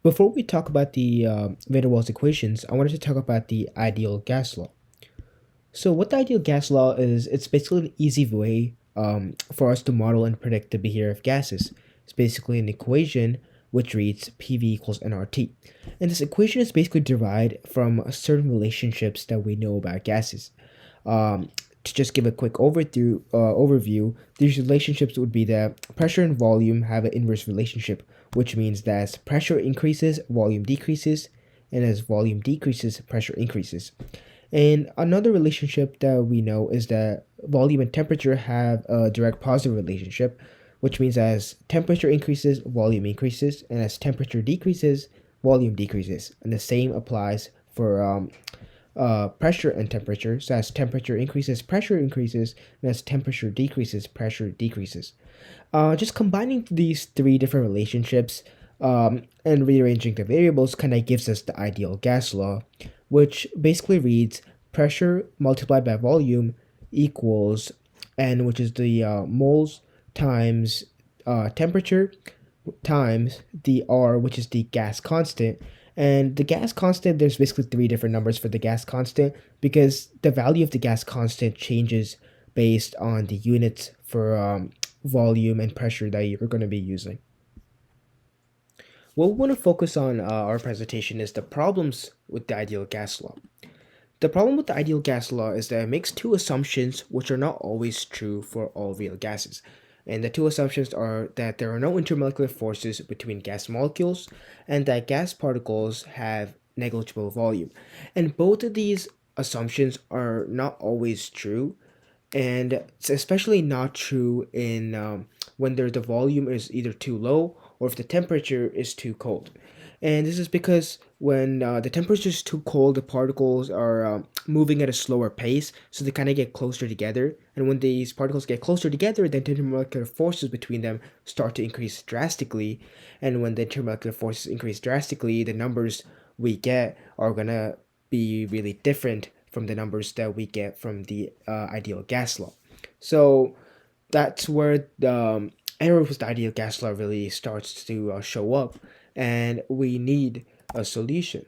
Before we talk about the van der Waals equations, I wanted to talk about the ideal gas law. So, what the ideal gas law is, it's basically an easy way for us to model and predict the behavior of gases. It's basically an equation which reads PV equals nRT. And this equation is basically derived from certain relationships that we know about gases. To just give a quick overview, these relationships would be that pressure and volume have an inverse relationship, which means that as pressure increases, volume decreases, and as volume decreases, pressure increases. And another relationship that we know is that volume and temperature have a direct positive relationship, which means as temperature increases, volume increases, and as temperature decreases, volume decreases. And the same applies for pressure and temperature. So as temperature increases, pressure increases, and as temperature decreases, pressure decreases. Just combining these three different relationships and rearranging the variables kind of gives us the ideal gas law, which basically reads pressure multiplied by volume equals N, which is the moles times temperature times the R, which is the gas constant. And the gas constant, there's basically three different numbers for the gas constant because the value of the gas constant changes based on the units for volume and pressure that you're going to be using. What we want to focus on our presentation is the problems with the ideal gas law. The problem with the ideal gas law is that it makes two assumptions which are not always true for all real gases. And the two assumptions are that there are no intermolecular forces between gas molecules and that gas particles have negligible volume. And both of these assumptions are not always true, and it's especially not true in when the volume is either too low or if the temperature is too cold. And this is because when the temperature is too cold, the particles are moving at a slower pace, so they kind of get closer together. And when these particles get closer together, the intermolecular forces between them start to increase drastically. And when the intermolecular forces increase drastically, the numbers we get are gonna be really different from the numbers that we get from the ideal gas law. So that's where the error with the ideal gas law really starts to show up, and we need a solution.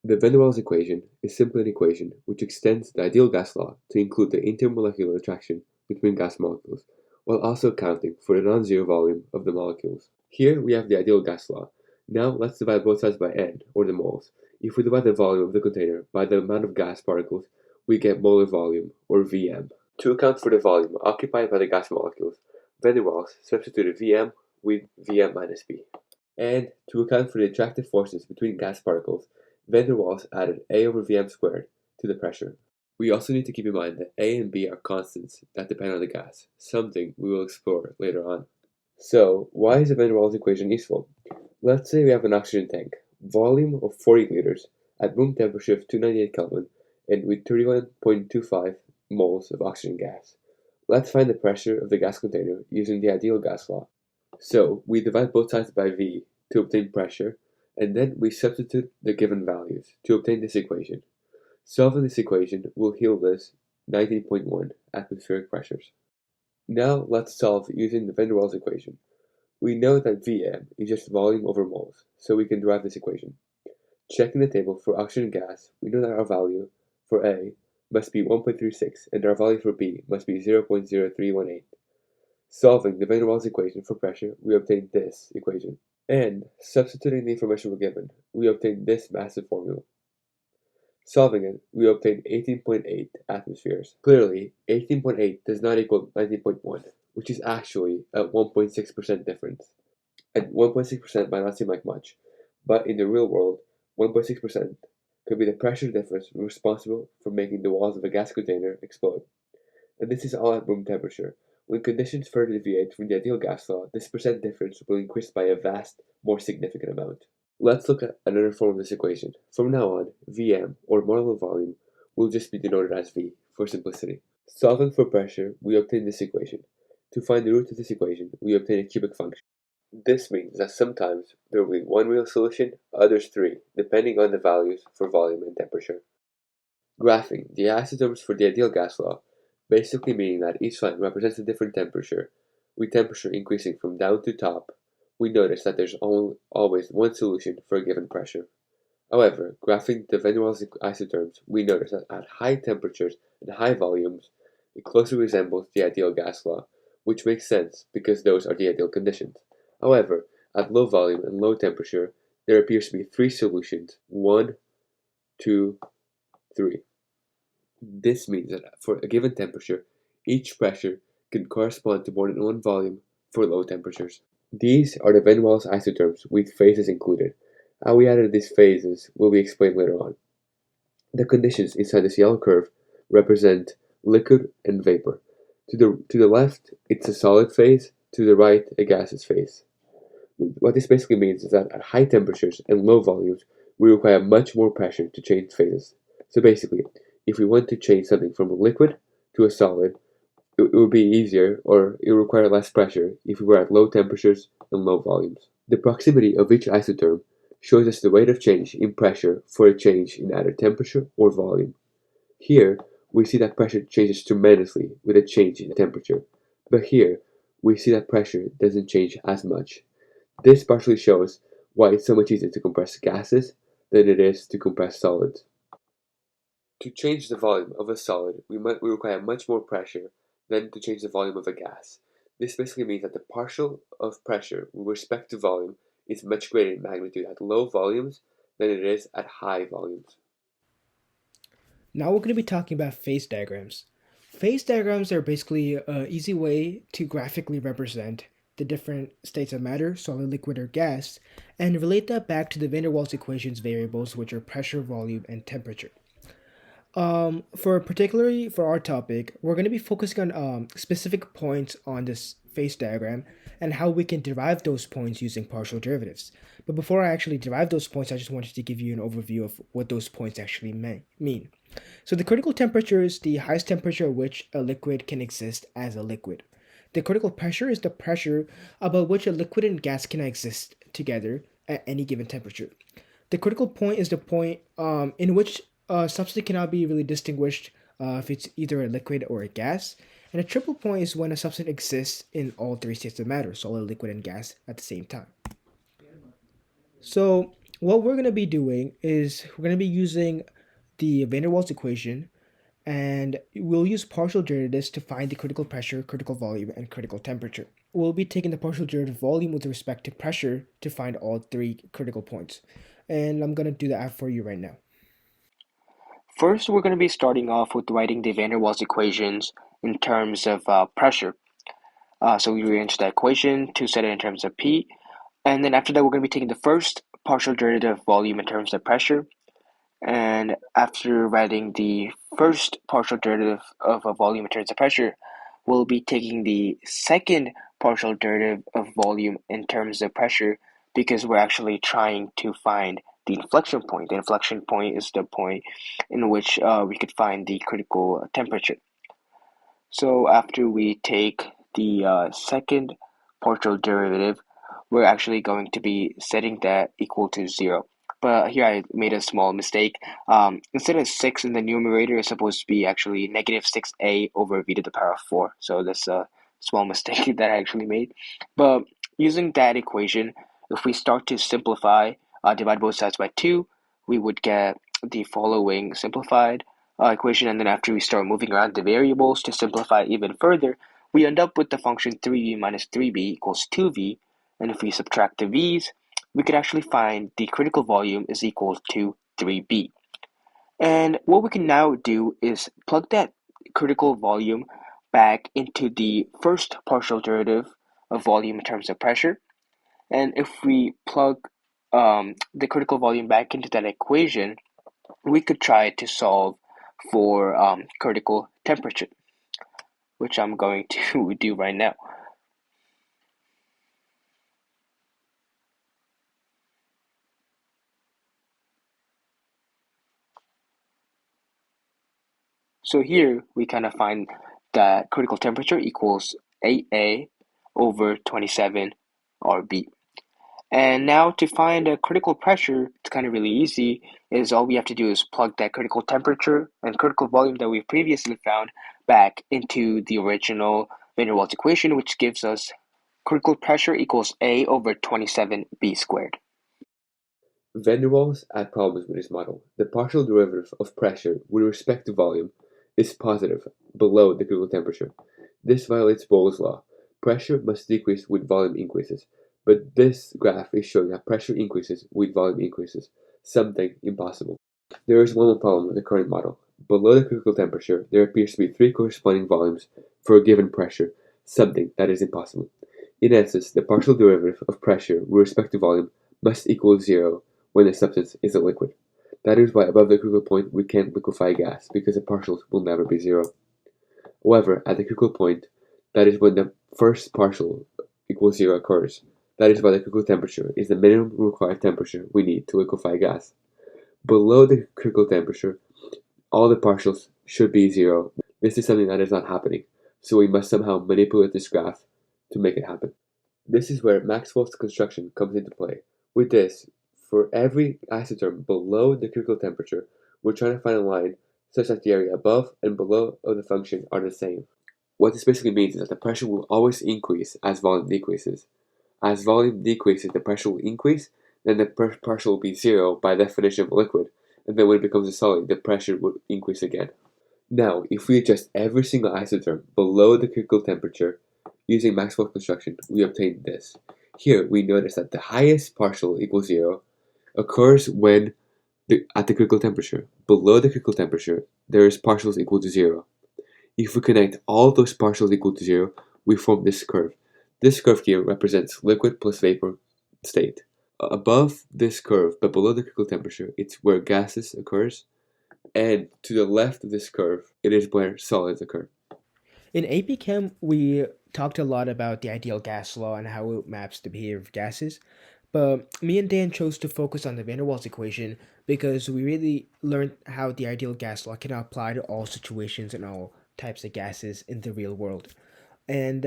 The van der Waals equation is simply an equation which extends the ideal gas law to include the intermolecular attraction between gas molecules, while also accounting for the non-zero volume of the molecules. Here we have the ideal gas law. Now let's divide both sides by n, or the moles. If we divide the volume of the container by the amount of gas particles, we get molar volume, or Vm. To account for the volume occupied by the gas molecules, van der Waals substituted Vm with Vm minus B. And to account for the attractive forces between gas particles, van der Waals added A over Vm squared to the pressure. We also need to keep in mind that A and B are constants that depend on the gas, something we will explore later on. So, why is the van der Waals equation useful? Let's say we have an oxygen tank, volume of 40 liters, at room temperature of 298 Kelvin, and with 31.25 moles of oxygen gas. Let's find the pressure of the gas container using the ideal gas law. So, we divide both sides by V to obtain pressure, and then we substitute the given values to obtain this equation. Solving this equation will yield us 19.1 atmospheric pressures. Now let's solve using the van der Waals equation. We know that Vm is just volume over moles, so we can derive this equation. Checking the table for oxygen gas, we know that our value for A must be 1.36 and our value for B must be 0.0318. Solving the van der Waals equation for pressure, we obtain this equation. And, substituting the information we're given, we obtain this massive formula. Solving it, we obtain 18.8 atmospheres. Clearly, 18.8 does not equal 19.1, which is actually a 1.6% difference. And 1.6% might not seem like much, but in the real world, 1.6% could be the pressure difference responsible for making the walls of a gas container explode. And this is all at room temperature. When conditions further deviate from the ideal gas law, this percent difference will increase by a vast, more significant amount. Let's look at another form of this equation. From now on, Vm, or molar volume, will just be denoted as V, for simplicity. Solving for pressure, we obtain this equation. To find the root of this equation, we obtain a cubic function. This means that sometimes there will be one real solution, others three, depending on the values for volume and temperature. Graphing the isotopes for the ideal gas law, basically meaning that each line represents a different temperature, with temperature increasing from down to top, we notice that there's always one solution for a given pressure. However, graphing the van der Waals isotherms, we notice that at high temperatures and high volumes, it closely resembles the ideal gas law, which makes sense because those are the ideal conditions. However, at low volume and low temperature, there appears to be three solutions: one, two, three. This means that for a given temperature, each pressure can correspond to more than one volume for low temperatures. These are the van der Waals isotherms with phases included. How we added these phases will be explained later on. The conditions inside this yellow curve represent liquid and vapor. To the left, it's a solid phase, to the right, a gaseous phase. What this basically means is that at high temperatures and low volumes, we require much more pressure to change phases. So basically, if we want to change something from a liquid to a solid, it would be easier, or it would require less pressure if we were at low temperatures and low volumes. The proximity of each isotherm shows us the rate of change in pressure for a change in either temperature or volume. Here, we see that pressure changes tremendously with a change in temperature, but here, we see that pressure doesn't change as much. This partially shows why it's so much easier to compress gases than it is to compress solids. To change the volume of a solid, we require much more pressure than to change the volume of a gas. This basically means that the partial of pressure with respect to volume is much greater in magnitude at low volumes than it is at high volumes. Now we're going to be talking about phase diagrams. Phase diagrams are basically an easy way to graphically represent the different states of matter, solid, liquid, or gas, and relate that back to the van der Waals equations variables, which are pressure, volume, and temperature. For particularly for our topic, we're going to be focusing on specific points on this phase diagram and how we can derive those points using partial derivatives. But before I actually derive those points, I just wanted to give you an overview of what those points actually mean. So the critical temperature is the highest temperature at which a liquid can exist as a liquid. The critical pressure is the pressure above which a liquid and gas can exist together at any given temperature. The critical point is the point in which a substance cannot be really distinguished if it's either a liquid or a gas. And a triple point is when a substance exists in all three states of matter, solid, liquid, and gas, at the same time. So what we're going to be doing is we're going to be using the van der Waals equation, and we'll use partial derivatives to find the critical pressure, critical volume, and critical temperature. We'll be taking the partial derivative volume with respect to pressure to find all three critical points. And I'm going to do that for you right now. First, we're going to be starting off with writing the van der Waals equations in terms of pressure. So we rearrange the equation to set it in terms of P. And then after that, we're going to be taking the first partial derivative of volume in terms of pressure. And after writing the first partial derivative of a volume in terms of pressure, we'll be taking the second partial derivative of volume in terms of pressure because we're actually trying to find the inflection point. The inflection point is the point in which we could find the critical temperature. So after we take the second partial derivative, we're actually going to be setting that equal to 0. But here I made a small mistake. Instead of 6 in the numerator, it's supposed to be actually negative 6a over v to the power of 4. So that's a small mistake that I actually made. But using that equation, if we start to simplify, divide both sides by 2, we would get the following simplified equation. And then after we start moving around the variables to simplify even further, we end up with the function 3v minus 3b equals 2v. And if we subtract the v's, we could actually find the critical volume is equal to 3b. And what we can now do is plug that critical volume back into the first partial derivative of volume in terms of pressure. And if we plug the critical volume back into that equation, we could try to solve for critical temperature, which I'm going to do right now. So here we kind of find that critical temperature equals 8A over 27 RB. And now to find a critical pressure, it's kind of really easy, is all we have to do is plug that critical temperature and critical volume that we previously found back into the original van der Waals equation, which gives us critical pressure equals A over 27B squared. Van der Waals had problems with his model. The partial derivative of pressure with respect to volume is positive below the critical temperature. This violates Boyle's law. Pressure must decrease with volume increases, but this graph is showing that pressure increases with volume increases, something impossible. There is one more problem with the current model. Below the critical temperature, there appears to be three corresponding volumes for a given pressure, something that is impossible. In essence, the partial derivative of pressure with respect to volume must equal zero when the substance is a liquid. That is why above the critical point we can't liquefy gas, because the partials will never be zero. However, at the critical point, that is when the first partial equals zero occurs. That is why the critical temperature is the minimum required temperature we need to liquefy gas. Below the critical temperature, all the partials should be zero. This is something that is not happening, so we must somehow manipulate this graph to make it happen. This is where Maxwell's construction comes into play. With this, for every isotherm below the critical temperature, we're trying to find a line such that the area above and below of the function are the same. What this basically means is that the pressure will always increase as volume decreases. As volume decreases, the pressure will increase, then the pressure will be zero by definition of a liquid, and then when it becomes a solid, the pressure will increase again. Now, if we adjust every single isotherm below the critical temperature using Maxwell's construction, we obtain this. Here, we notice that the highest partial equals zero occurs when at the critical temperature. Below the critical temperature, there is partials equal to zero. If we connect all those partials equal to zero, we form this curve. This curve here represents liquid plus vapor state. Above this curve, but below the critical temperature, it's where gases occurs, and to the left of this curve, it is where solids occur. In AP Chem, we talked a lot about the ideal gas law and how it maps the behavior of gases. But me and Dan chose to focus on the Van der Waals equation because we really learned how the ideal gas law can apply to all situations and all types of gases in the real world. And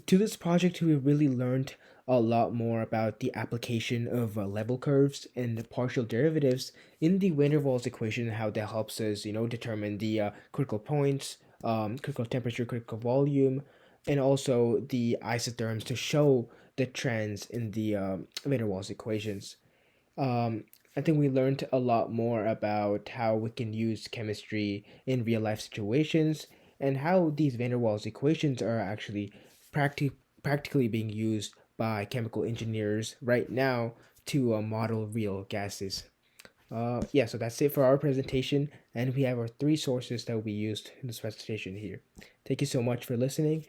to this project, we really learned a lot more about the application of level curves and the partial derivatives in the Van der Waals equation and how that helps us, determine the critical points, critical temperature, critical volume, and also the isotherms to show the trends in the Van der Waals equations. Um, I think we learned a lot more about how we can use chemistry in real life situations and how these Van der Waals equations are actually practically being used by chemical engineers right now to model real gases. Yeah, so that's it for our presentation, and we have our three sources that we used in this presentation here. Thank you so much for listening.